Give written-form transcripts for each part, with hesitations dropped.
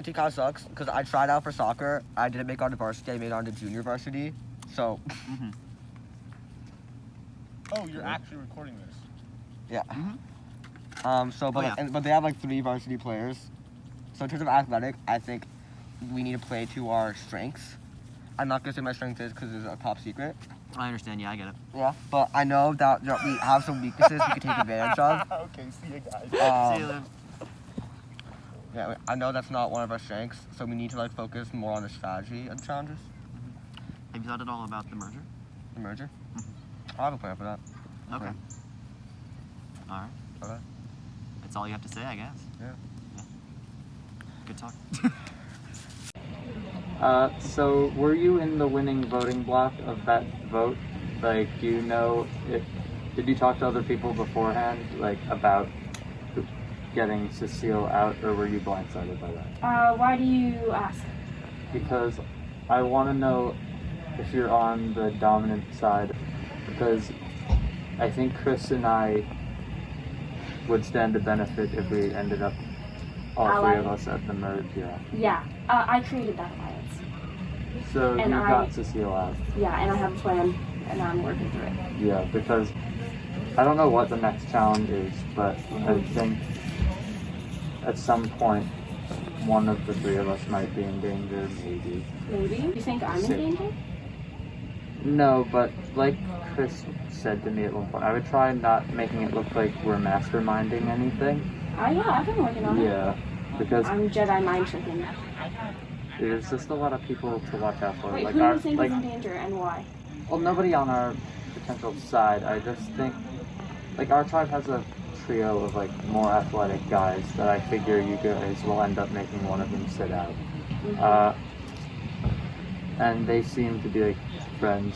my team kind of sucks because I tried out for soccer. I didn't make it onto varsity. I made it onto junior varsity. So. Oh, you're actually recording this. Yeah. But they have like 3 varsity players. So in terms of athletic, I think we need to play to our strengths. I'm not gonna say my strength is because it's a top secret. I understand. Yeah, I get it. Yeah. But I know that we have some weaknesses we can take advantage of. Okay, see you guys. See you then. Yeah, I know that's not one of our strengths, so we need to like focus more on the strategy of the challenges. Have you thought at all about the merger? The merger. I have a plan for that. Okay. All right. Okay. That's all you have to say, I guess. Yeah. Good talk. So were you in the winning voting block of that vote? Like, do you know if, did you talk to other people beforehand, like, about getting Cecile out, or were you blindsided by that? Why do you ask? Because I want to know if you're on the dominant side, because I think Chris and I would stand to benefit if we ended up all 3 of us at the merge, Yeah, I created that alliance. So And you got Cecile out. Yeah, and I have a plan, and I'm working through it. Yeah, because I don't know what the next challenge is, but I think at some point one of the 3 of us might be in danger, maybe. Maybe? You think I'm in danger? No, but like Chris said to me at one point, I would try not making it look like we're masterminding anything. Yeah, I've been working on it. Yeah, because I'm Jedi mind tricking. there's just a lot of people to watch out for. Wait, like who do you think is in danger and why? Well, nobody on our potential side. I just think, like, our tribe has a trio of, like, more athletic guys that I figure you guys will end up making one of them sit out. And they seem to be, like, friends.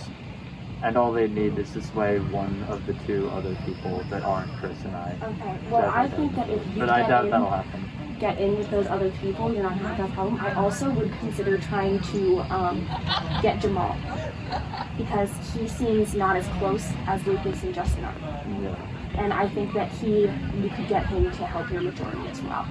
And all they need is to sway one of the 2 other people that aren't Chris and I. Okay, well, I think that if you but I doubt that'll happen. Get in with those other people, you're not going to have that problem. I also would consider trying to get Jamal, because he seems not as close as Lucas and Justin are. Yeah. And I think that you could get him to help your majority as well.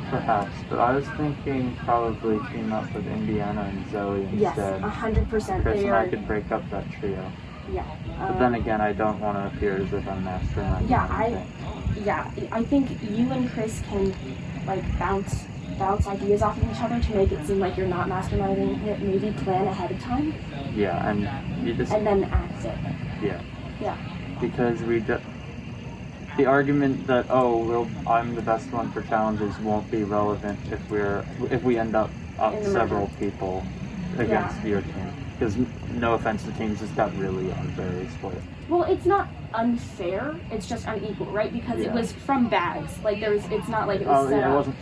Perhaps, but I was thinking probably team up with Indiana and Zoe instead. Yes, 100%. Chris and I could break up that trio. Yeah. But then again, I don't want to appear as if I'm masterminding. Yeah, I think you and Chris can like bounce ideas off of each other to make it seem like you're not masterminding it. Maybe plan ahead of time. Yeah, and you just. And then act it. Yeah. Yeah. Because the argument that I'm the best one for challenges won't be relevant if we end up several people against your team. Because no offense to teams, this got really unfairly split. Well, it's not unfair. It's just unequal, right? Because it was from bags. Like it's not like it was set up. It wasn't.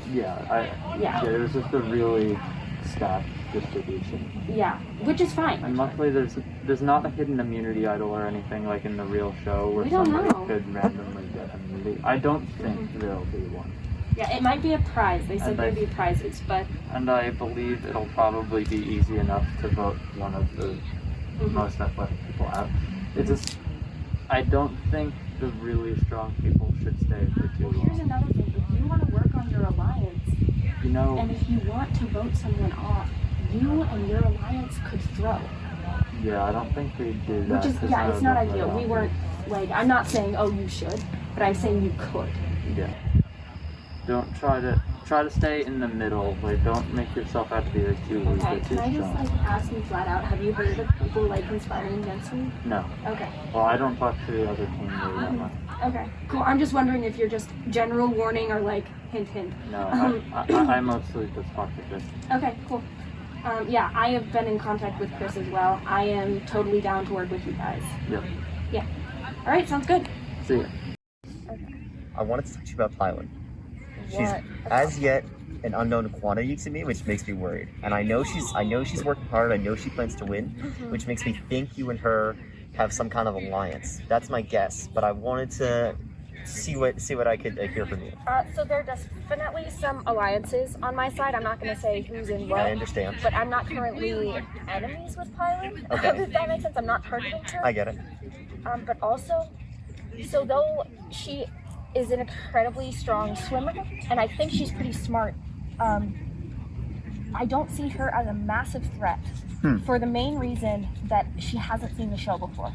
It was just a really stacked distribution. Yeah, which is fine. And luckily, there's not a hidden immunity idol or anything like in the real show where somebody could randomly get immunity. I don't think there'll be one. Yeah, it might be a prize. They said there'd be prizes, but... And I believe it'll probably be easy enough to vote one of the most athletic people out. It's just, I don't think the really strong people should stay for too long. Here's another thing. If you want to work on your alliance, and if you want to vote someone off, you and your alliance could throw. Yeah, I don't think we'd do that. Which is, it's not ideal. We weren't, like, I'm not saying, you should, but I'm saying you could. Yeah. Don't try to stay in the middle. Like, don't make yourself out to be like too weak or too strong. Can I just ask you flat out? Have you heard of people conspiring against me? No. Okay. Well, I don't talk to the other team really that much. Okay. Cool. I'm just wondering if you're just general warning or hint hint. No, I mostly just talk to Chris. Okay. Cool. I have been in contact with Chris as well. I am totally down to work with you guys. Yep. Yeah. All right. Sounds good. See ya. Okay. I wanted to talk to you about Plywood. She's as yet an unknown quantity to me, which makes me worried. And I know she's working hard. I know she plans to win, which makes me think you and her have some kind of alliance. That's my guess. But I wanted to see what I could hear from you. So there are definitely some alliances on my side. I'm not going to say who's in what. I understand. But I'm not currently enemies with Pilot. Okay. If that makes sense, I'm not targeting her. I get it. But also, so though she is an incredibly strong swimmer, and I think she's pretty smart, I don't see her as a massive threat for the main reason that she hasn't seen the show before.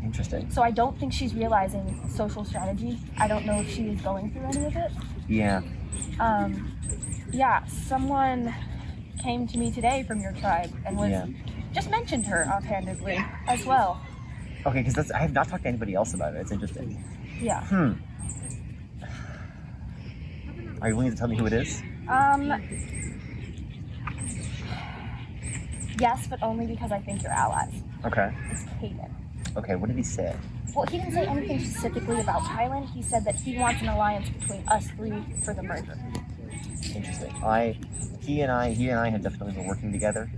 Interesting. So I don't think she's realizing social strategy. I don't know if she is going through any of it. Yeah. Yeah, someone came to me today from your tribe and was just mentioned her offhandedly as well. Okay, because I have not talked to anybody else about it. It's interesting. Yeah. Are you willing to tell me who it is? Yes, but only because I think you're allies. Okay. It's Caden. Okay, what did he say? Well, he didn't say anything specifically about Thailand. He said that he wants an alliance between us three for the merger. Interesting. He and I have definitely been working together.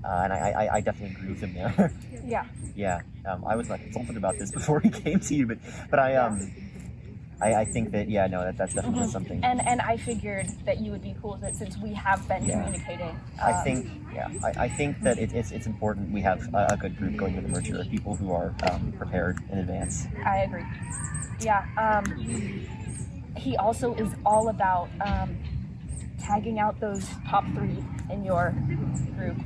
And I definitely agree with him there. Yeah. Yeah. I was not consulted about this before he came to you, but I think that that's definitely something. And I figured that you would be cool with it since we have been communicating. I think that it's important we have a good group going to the merger of people who are prepared in advance. I agree. Yeah. He also is all about tagging out those top 3 in your group.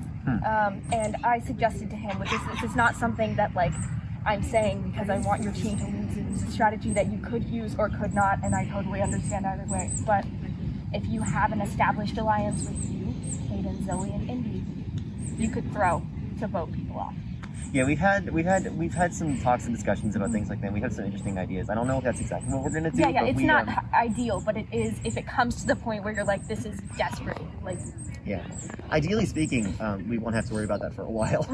And I suggested to him, which is this is not something that like I'm saying because I want your team to lose. It's a strategy that you could use or could not, and I totally understand either way. But if you have an established alliance with you, Caden, Zoe, and Indy, you could throw to vote people off. Yeah, we've had some talks and discussions about things like that. We have some interesting ideas. I don't know if that's exactly what we're gonna do. Yeah, but it's not ideal, but it is if it comes to the point where you're like, this is desperate. Like, yeah. Ideally speaking, we won't have to worry about that for a while.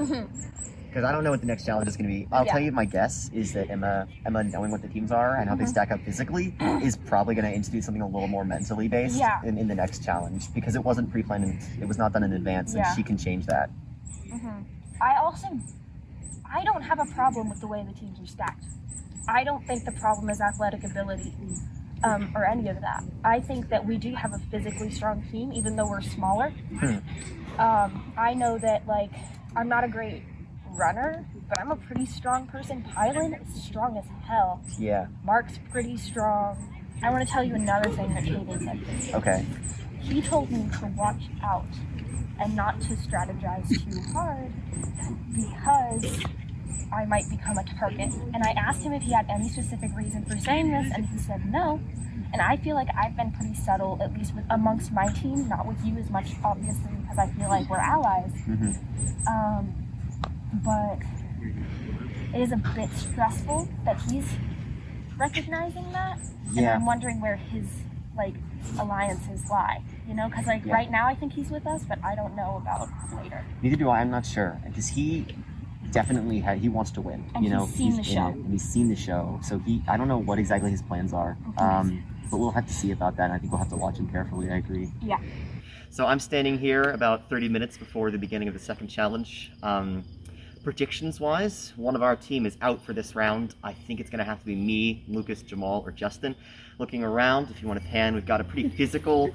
Because I don't know what the next challenge is going to be. I'll tell you my guess is that Emma knowing what the teams are and how they stack up physically is probably going to institute something a little more mentally based in the next challenge because it wasn't pre-planned and it was not done in advance and she can change that. I don't have a problem with the way the teams are stacked. I don't think the problem is athletic ability or any of that. I think that we do have a physically strong team even though we're smaller. I know that like I'm not a great runner, but I'm a pretty strong person. Pylan is strong as hell. Yeah. Mark's pretty strong. I want to tell you another thing that Caden said to me. Okay. He told me to watch out and not to strategize too hard because I might become a target. And I asked him if he had any specific reason for saying this, and he said no. And I feel like I've been pretty subtle, at least amongst my team, not with you as much, obviously, because I feel like we're allies. But it is a bit stressful that he's recognizing that, and I'm wondering where his alliances lie. You know, because right now I think he's with us, but I don't know about later. Neither do I. I'm not sure because he definitely he wants to win. And he's seen the show. And he's seen the show, so I don't know what exactly his plans are. But we'll have to see about that. And I think we'll have to watch him carefully. I agree. Yeah. So I'm standing here about 30 minutes before the beginning of the second challenge. Predictions-wise, one of our team is out for this round. I think it's going to have to be me, Lucas, Jamal, or Justin. Looking around, if you want to pan, we've got a pretty physical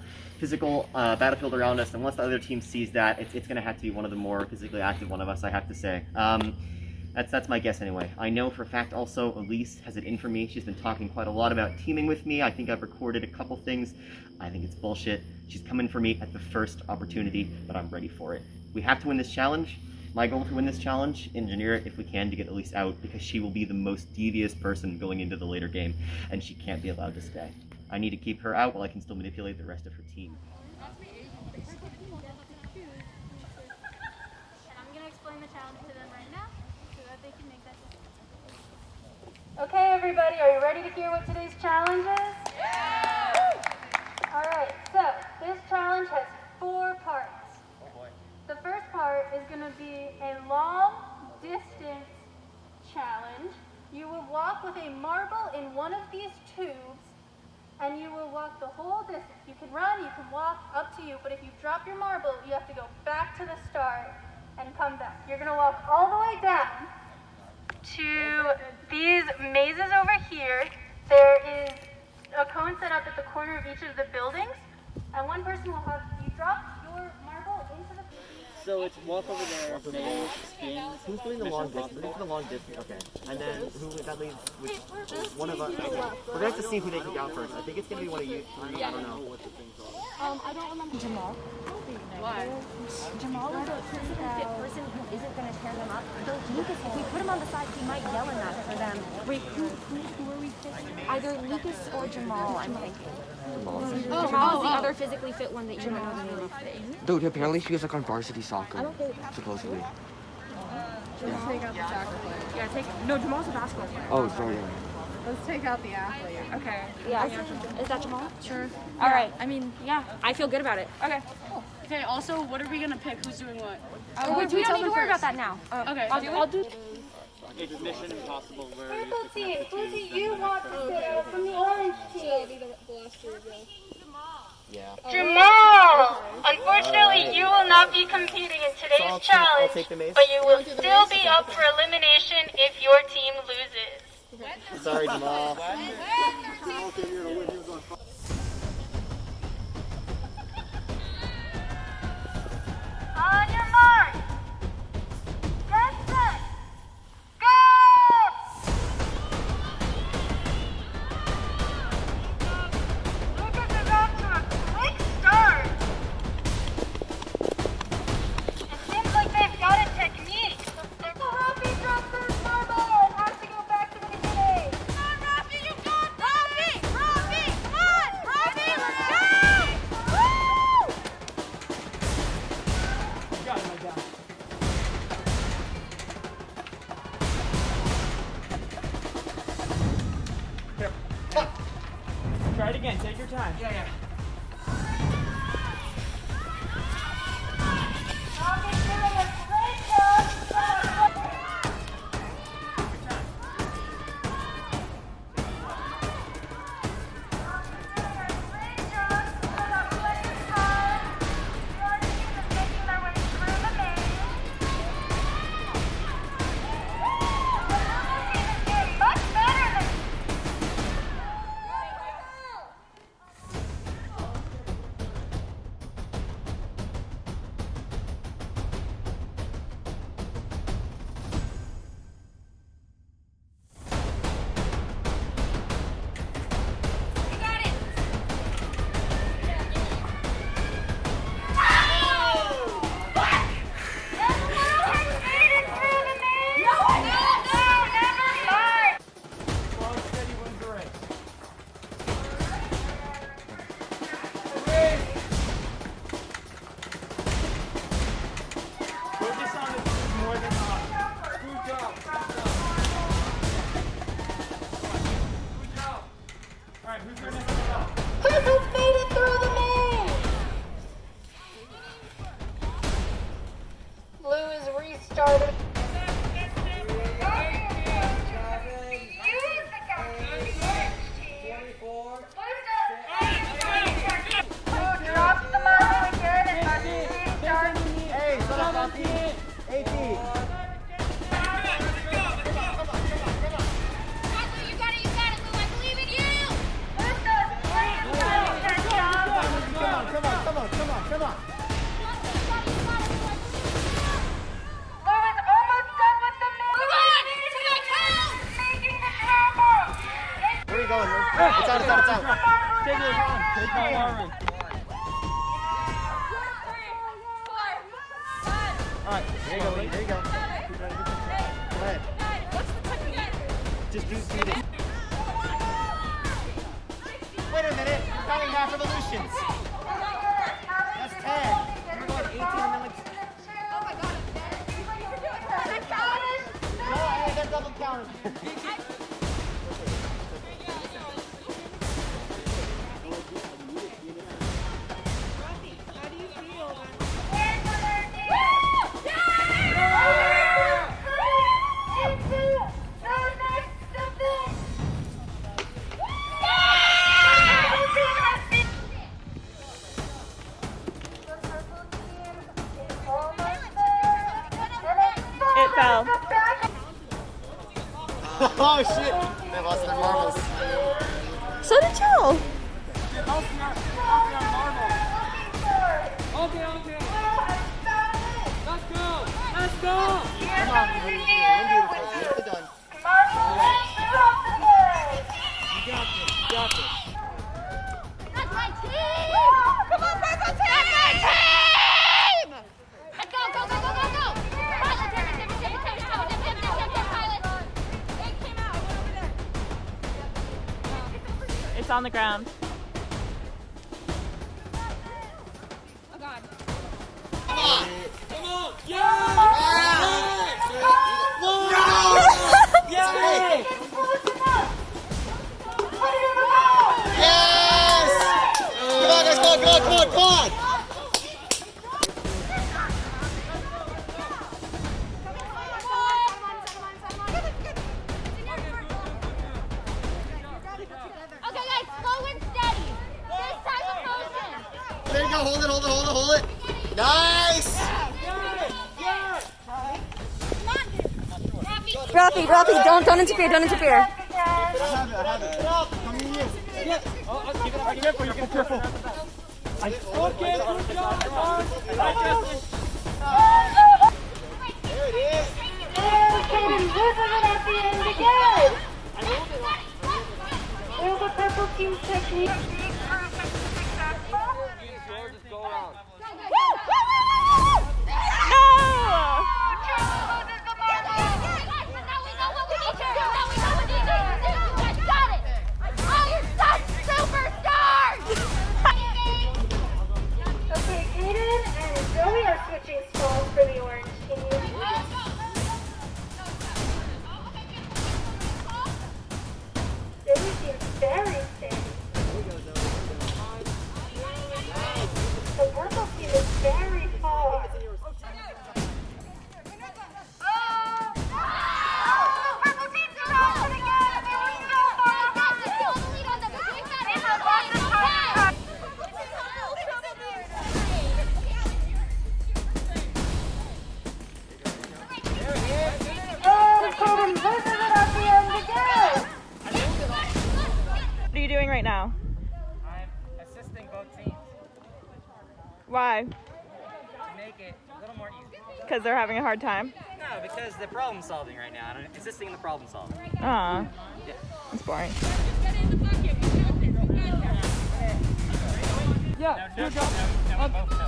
battlefield around us, and once the other team sees that, it's going to have to be one of the more physically active one of us, I have to say. That's my guess anyway. I know for a fact also Elise has it in for me. She's been talking quite a lot about teaming with me. I think I've recorded a couple things. I think it's bullshit. She's coming for me at the first opportunity, but I'm ready for it. We have to win this challenge. My goal to win this challenge, engineer it if we can to get Elise out, because she will be the most devious person going into the later game, and she can't be allowed to stay. I need to keep her out while I can still manipulate the rest of her team. And I'm going to explain the challenge to them right now so that they can make that decision. Okay, everybody, are you ready to hear what today's challenge is? Yeah! All right, so this challenge has 4 parts. The first part is going to be a long distance challenge. You will walk with a marble in one of these tubes, and you will walk the whole distance. You can run, you can walk, up to you, but if you drop your marble, you have to go back to the start and come back. You're going to walk all the way down to these mazes over here. There is a cone set up at the corner of each of the buildings, and one person will have, you drop your marble into the So it's walk over there, make, spin. Who's doing the long distance? Who's the long distance? Okay. And then that leaves which one of us. We're gonna have to see who they kick out first. I think it's gonna be one of you three. I don't know. I don't remember Jamal. Why? Jamal is a physically fit person who isn't going to tear them up. So Lucas, if we put him on the side, he might yell at that for them. Wait, who are we picking? Either Lucas or Jamal, I'm thinking. Jamal's the other physically fit one that you don't know the name of. Dude, apparently she was like on varsity soccer. Supposedly. Let's take out the soccer player. Yeah, no, Jamal's a basketball player. Oh, sorry. Let's take out the athlete. Okay. Yeah. Is that Jamal? Sure. All right. I mean, yeah, I feel good about it. Okay. Okay, also, what are we gonna pick? Who's doing what? We don't need to worry about that now. Okay. I'll do. It's Mission Impossible where Purple team, who do you want to sit out from the orange team? Yeah. Jamal! Unfortunately, you will not be competing in today's I'll challenge, take the mace. but you will still be up for elimination if your team loses. Sorry, Jamal. On your mark! Get set! Go! Lucas is off to a quick start. It seems like they've got a technique. Rafi drops his marble and has to go back to the beginning. Come on, Rafi, you got this! Rafi, come on! Rafi, let's go! Woo! Try it again. Take your time. Rafi's doing a great job. Started. It's out, it's out, it's out. Take it on. Take my arm. Alright, there you go, Lee. There you go. Go ahead. Just do it. Wait a minute. You're counting half revolutions. That's 10. We're going 18 and then like... No, I got double counted. It fell. Oh shit! They lost their marbles. So did Joe. Okay. That's my team! Come on, Purple Team! That's my team! Let's go, go, go, go, go, go! Pilot, tip, Pilot. It came out. Over there. It's on the ground. Oh, God. Okay, guys, slow and steady. This time of motion. There you go. Hold it. Nice. Rafi, don't interfere. Will the purple team's technique Okay, Kaden and Zoe are switching stalls for the orange team. Zoe seems very steady. The purple team is very far. Purple team's dropping again! They were so far What are you doing right now? I'm assisting both teams Why? to make it a little more easy. Because they're having a hard time? No, because they're problem solving right now. I'm assisting in the problem solving. Aw. Yeah. That's boring. Yeah, no, both no.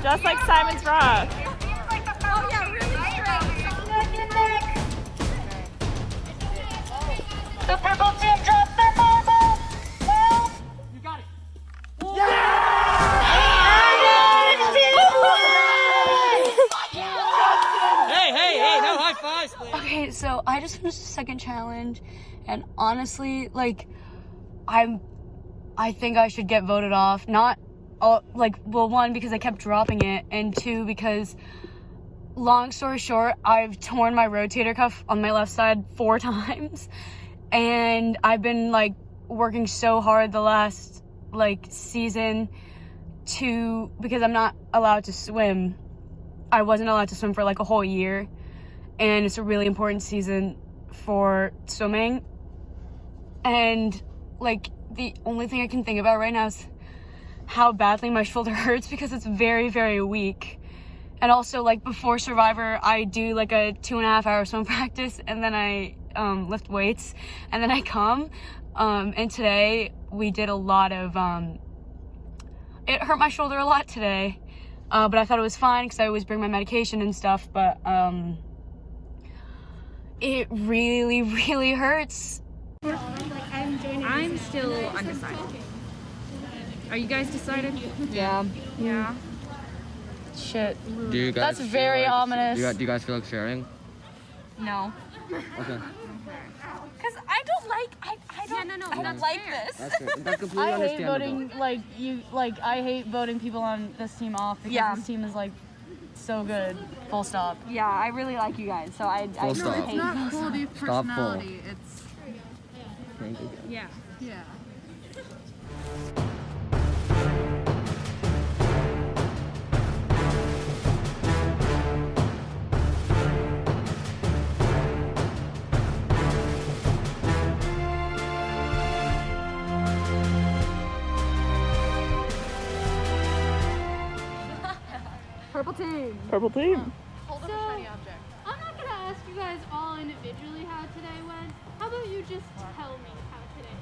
Just like Simon's Rock. Oh yeah, really straight. The purple team dropped their marble. You got it. Hey, no high fives, please. Okay, so I just finished the second challenge, and honestly, like, I think I should get voted off. Not, one, because I kept dropping it, and two, because, long story short, I've torn my rotator cuff on my left side 4 times, and I've been, working so hard the last, season because I'm not allowed to swim. I wasn't allowed to swim for, a whole year, and it's a really important season for swimming, and, the only thing I can think about right now is how badly my shoulder hurts because it's very, very weak. And also, before Survivor, I do, a 2.5-hour swim practice, and then I lift weights, and then I come. And today, we did a lot of, it hurt my shoulder a lot today, but I thought it was fine because I always bring my medication and stuff, but it really, really hurts. I'm still undecided. Are you guys decided? Yeah. Yeah. Shit. Do you guys That's very ominous. Do you guys feel like sharing? No. Okay. Because I don't like this. That's completely I hate understandable. voting, I hate voting people on this team off because this team is, so good. Full stop. Yeah, I really like you guys, so I Full stop. hate It's not quality Stop full. personality. It's Thank you. yeah. Yeah. Purple team. Purple team. Hold up So- a shiny object. I'm not gonna ask you guys all individually how today went. How about you just tell me how today?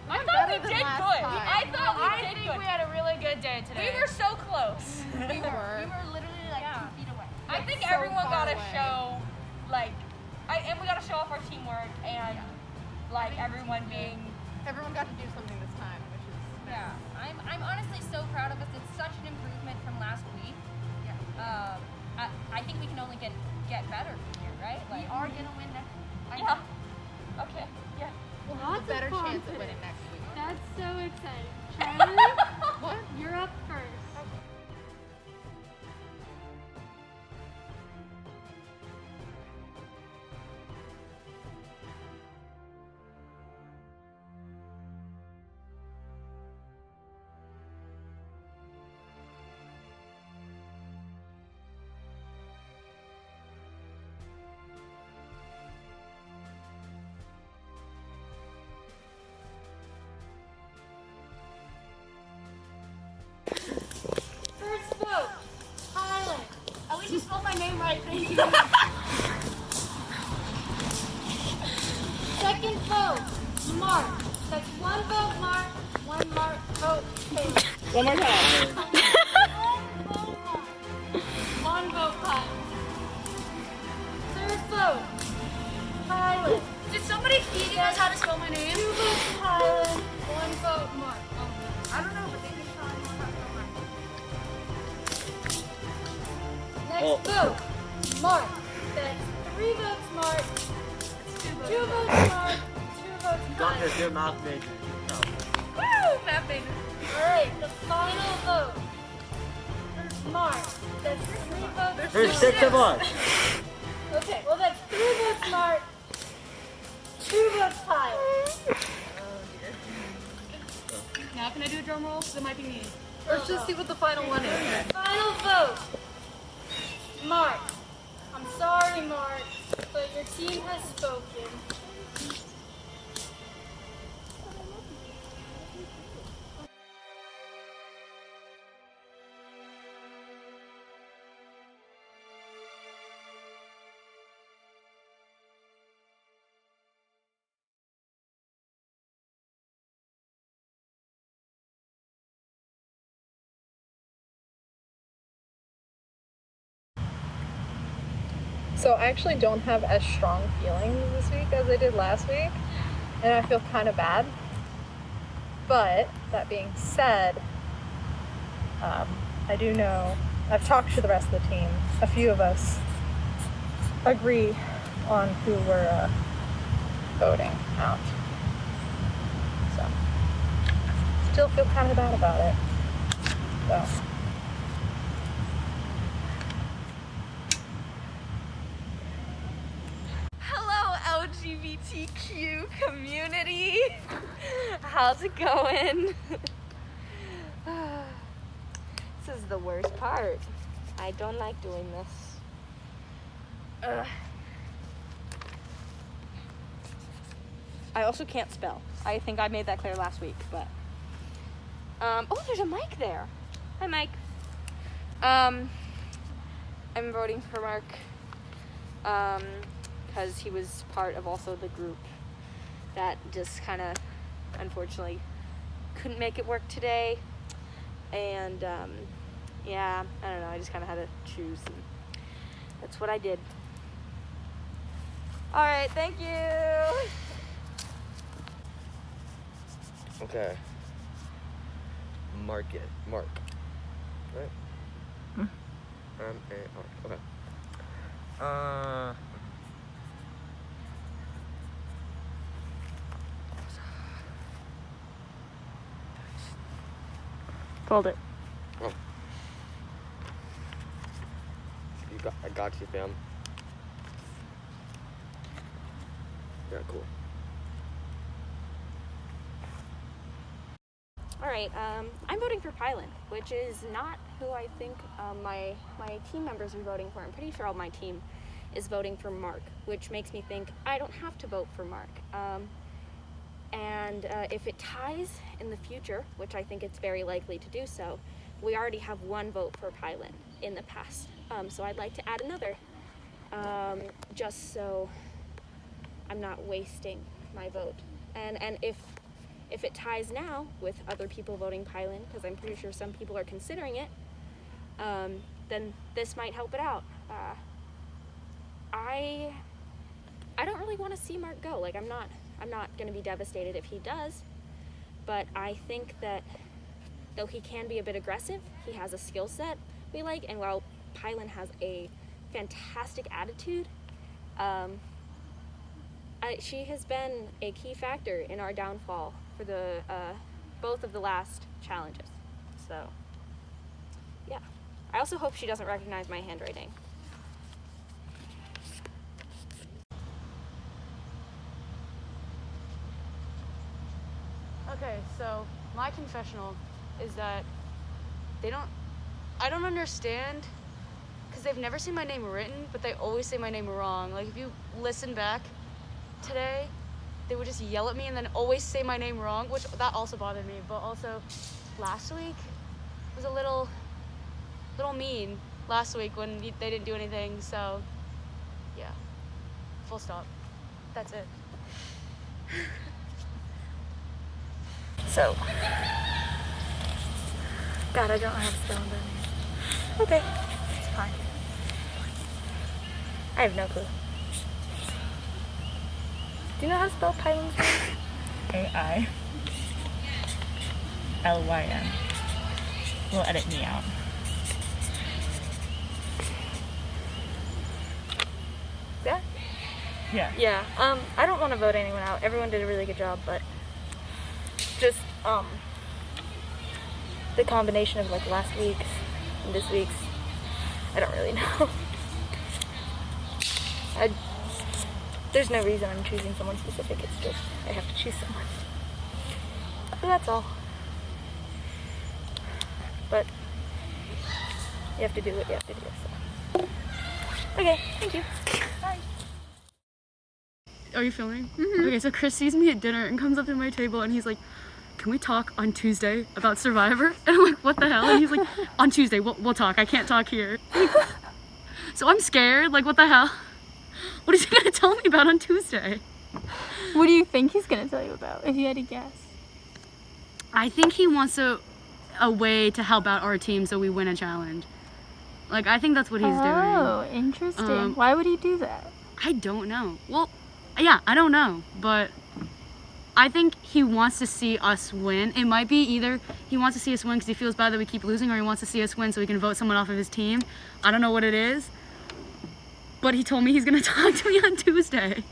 I thought we did good. I think we had a really good day today. We were so close. We were literally like 2 feet away. I think everyone got to show, like, and we got to show off our teamwork and, like, everyone being. Everyone got to do something this time, which is Yeah, I'm honestly so proud of us. It's such an improvement from last week. Yeah. I think we can only get better from here, right? We are gonna win next week. Yeah. Okay. Yeah. We'll have Lots a better of chance at confidence. winning next week. That's so exciting. Charlie, What? you're up first. First vote, Highland. At least you spelled my name right, thank you. Second vote, Mark. That's 1 vote Mark, 1 vote Taylor. One more time. 1 vote Kyle. Third vote, Highland. Did somebody feed you guys how to spell my name? 2 votes Highland, 1 vote Mark. I don't know, but they can tell me how to spell mine. Next vote, Mark. That's 3 votes Mark, 2 votes Mark, 2 votes Got Kyle. this, you're math major. Woo! Math major. Alright, the final vote. Mark. That's 3 votes. There's 6 of us. Okay, well that's 3 votes Mark, 2 votes Kyle. Now can I do a drum roll? Because it might be me. Let's just see what the final one is. Final vote. Mark. I'm sorry, Mark, but your team has spoken. So I actually don't have as strong feelings this week as I did last week, and I feel kind of bad. But that being said, I do know, I've talked to the rest of the team. A few of us agree on who we're voting out. So, still feel kind of bad about it. So. Hello, LGBTQ community. How's it going? This is the worst part. I don't like doing this. I also can't spell. I think I made that clear last week, but oh, there's a mic there. Hi, Mike. I'm voting for Mark because he was part of also the group that just kind of unfortunately couldn't make it work today, and yeah, I don't know, I just kind of had to choose, and that's what I did. All right, thank you. Okay. Mark. Right? M-A-R. Okay. Fold it. Oh. I got you, fam. Yeah, cool. All right, I'm voting for Pylon, which is not who I think my team members are voting for. I'm pretty sure all my team is voting for Mark, which makes me think I don't have to vote for Mark. And if it ties in the future, which I think it's very likely to do so, we already have one vote for Pylon in the past. So I'd like to add another, just so I'm not wasting my vote. And if it ties now with other people voting Pylon, because I'm pretty sure some people are considering it, then this might help it out. I don't really want to see Mark go. Like, I'm not going to be devastated if he does, but I think that though he can be a bit aggressive, he has a skill set we like, and while Pylon has a fantastic attitude, she has been a key factor in our downfall for the both of the last challenges. So, yeah. I also hope she doesn't recognize my handwriting. Okay, so my confessional is that I don't understand, because they've never seen my name written, but they always say my name wrong. Like, if you listen back today, they would just yell at me and then always say my name wrong, which that also bothered me. But also last week was a little mean last week when they didn't do anything. So yeah, full stop. That's it. So, God, I don't know how to spell that. Okay, it's fine. I have no clue. Do you know how to spell Pylon's name? AILYN. We'll edit me out. Yeah? Yeah. Yeah, I don't want to vote anyone out. Everyone did a really good job, but just, the combination of, like, last week's and this week's, I don't really know. There's no reason I'm choosing someone specific, it's just, I have to choose someone. So that's all. But, you have to do what you have to do, so. Okay, thank you. Bye. Are you filming? Mm-hmm. Okay, so Chris sees me at dinner and comes up to my table and he's like, can we talk on Tuesday about Survivor? And I'm like, what the hell? And he's like, on Tuesday, we'll talk. I can't talk here. So I'm scared. Like, what the hell? What is he gonna tell me about on Tuesday? What do you think he's gonna tell you about, if you had to guess? I think he wants a way to help out our team so we win a challenge. Like, I think that's what he's doing. Oh, interesting. Why would he do that? I don't know. Well, yeah, I don't know, but I think he wants to see us win. It might be either he wants to see us win because he feels bad that we keep losing, or he wants to see us win so he can vote someone off of his team. I don't know what it is, but he told me he's gonna talk to me on Tuesday.